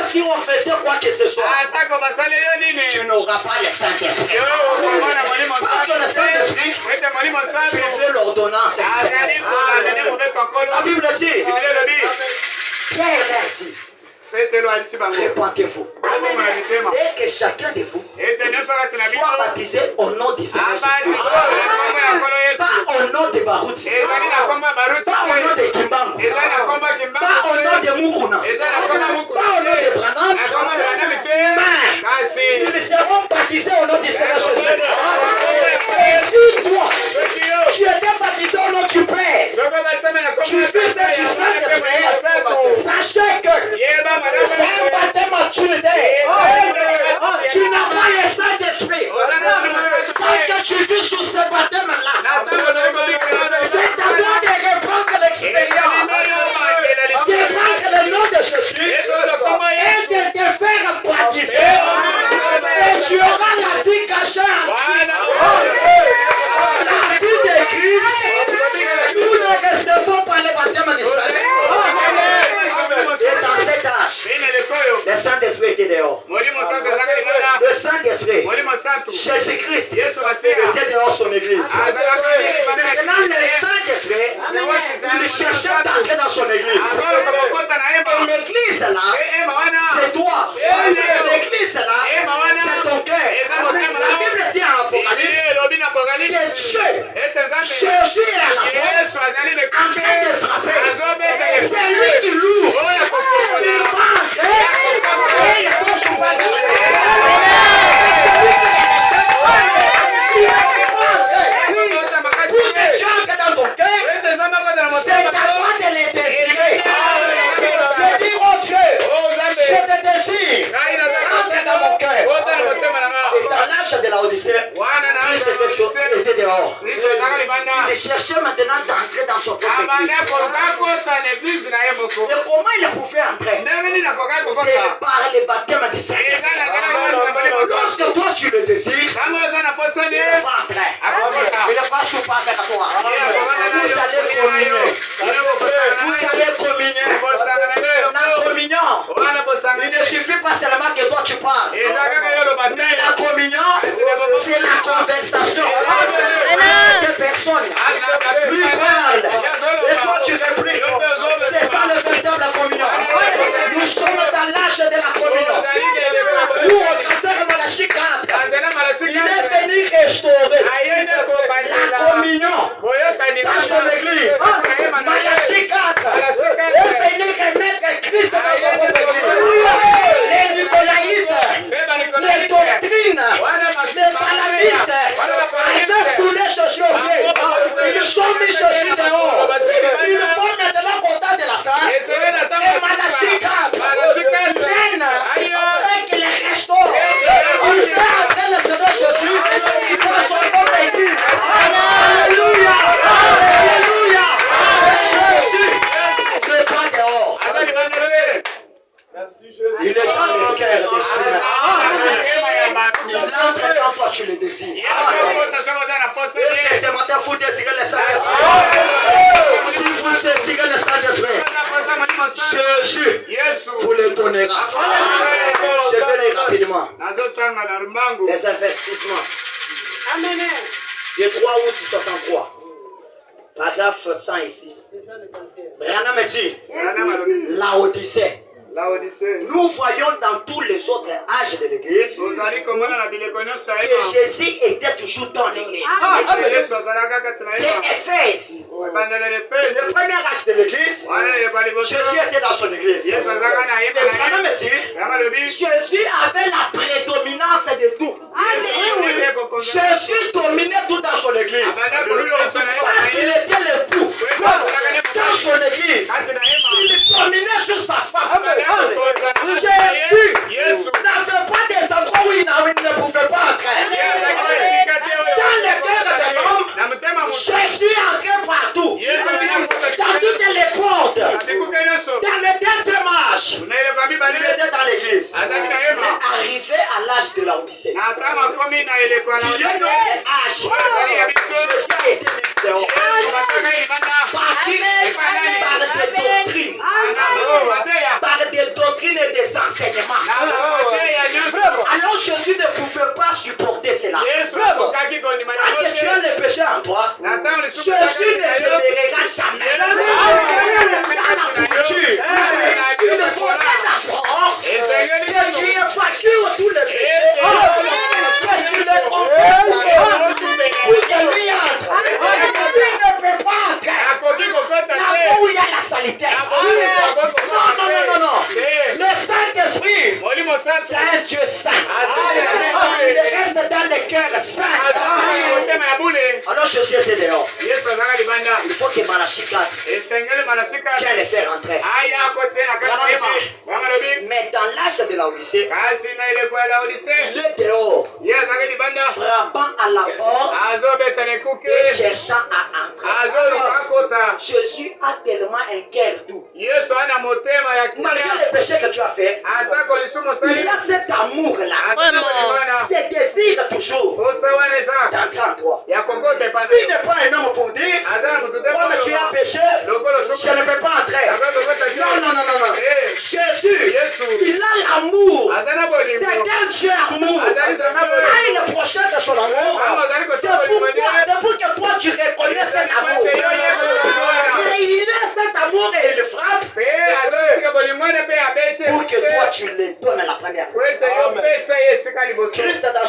si on faisait quoi que ce soit, tu n'auras pas le Saint-Esprit. Parce que le Saint-Esprit, c'est fait l'ordonnance. La Bible dit, Pierre leur dit, répandez-vous. Et que chacun de vous soit baptisé au nom du Seigneur Jésus-Christ. Pas au nom de Barouti, pas au nom de Kimbangu, pas au nom de Mukuna, pas au nom de Branham, mais ils seront baptisés au nom du Seigneur Jésus-Christ. Et si toi, tu étais baptisé au nom du Père, tu fais ça du Saint-Esprit, sachez que c'est un baptême maturité. Tu n'as pas le Saint-Esprit. Quand tu vis sous ce baptême-là, c'est à toi de reprendre l'expérience, de prendre le nom de Jésus et de te faire baptiser. Et tu auras la vie cachée. La vie de Christ. Nous ne recevons pas le baptême du Saint-Esprit. Et dans cet âge, le Saint-Esprit était dehors. Le Saint-Esprit, Jésus-Christ, était dehors son église. Maintenant, le Saint-Esprit, il cherchait d'entrer dans son église. Et l'église là, c'est toi. L'église là, c'est ton cœur. La Bible dit en Apocalypse que Dieu, Jésus est à la porte, en train de frapper. C'est lui qui l'ouvre. Il va entrer et il faut se battre. Pour que tu entres dans ton cœur, c'est à toi de les désirer. De dire au Dieu, je te désire. Entre dans mon cœur. Et dans l'âge de la Odyssée, Christ était dehors. Il cherchait maintenant d'entrer dans son propre église. Et comment il pouvait entrer? C'est par le baptême du Saint-Esprit. Lorsque toi tu le désires, il va entrer. Il va souper avec toi. Vous allez communier. Vous allez communier. La communion, il ne suffit pas seulement que toi tu parles. Mais la communion, c'est la conversation. Deux personnes. Lui parle. Et toi tu répliques. C'est ça le véritable communion. Nous sommes dans l'âge de la communion. Où au travers de la chicane, il est venu restaurer la communion dans son église. Malachie 4 est venu remettre Christ dans son propre église. Les Nicolaïtes, les doctrines, les Balamistes avaient foulé Jésus au pied. Ils sont mis Jésus dehors. Ils font maintenant content de la fin. Et Malachie 4 viennent et qu'ils les restaurent. Il fait entrer le Seigneur Jésus dans son propre église. Alléluia! Alléluia! Jésus n'est pas dehors. Il est dans le cœur des siens. Il entre quand toi tu le désires. Est-ce que ce matin vous désirez le Saint-Esprit? Si vous désirez le Saint-Esprit, Jésus vous le donnera. Je vais les rapidement. Les investissements. Le 3 août 63. Paragraphe 106. Branham dit la Odyssée. Nous voyons dans tous les autres âges de l'église que Jésus était toujours dans l'église. Éphèse, le premier âge de l'église, Jésus était dans son église. Et Branham dit Jésus avait la prédominance de tout. Jésus dominait tout dans son église. Parce qu'il était l'époux dans son église. Il dominait sur sa femme. Jésus n'avait pas des endroits où il ne pouvait pas entrer. Dans le cœur de l'homme, Jésus entrait partout. Dans toutes les portes. Dans le deuxième âge, il était dans l'église. Arrivé à l'âge de la Odyssée. Qui est notre âge. Jésus a été mis dehors. Par des doctrines. Par des doctrines et des enseignements. que tu as le péché en toi, Jésus ne te verra jamais. Dans la pourriture, il ne faut pas d'abord que tu aies vaincu tous les péchés, que tu les confesses pour que lui entre. Il ne peut pas entrer. Là où il y a la saleté. Non. Le Saint-Esprit, c'est un Dieu saint. Il reste dans le cœur saint. Alors Jésus était dehors. Il faut que Malachie 4 vienne les faire rentrer. Mais dans l'âge de la Odyssée, il est dehors, frappant à la porte et cherchant à entrer. Jésus a tellement un cœur doux. Malgré les péchés que tu as fait, il a cet amour-là, ce désir toujours d'entrer en toi. Il n'est pas un homme pour dire, comme tu as péché, je ne peux pas entrer. Non. Jésus, il a l'amour. C'est un Dieu amour. Il est prochain de son amour. C'est pour que toi tu reconnaisses cet amour. Mais il a cet amour et il le frappe pour que toi tu le donnes à la première fois. Christ dans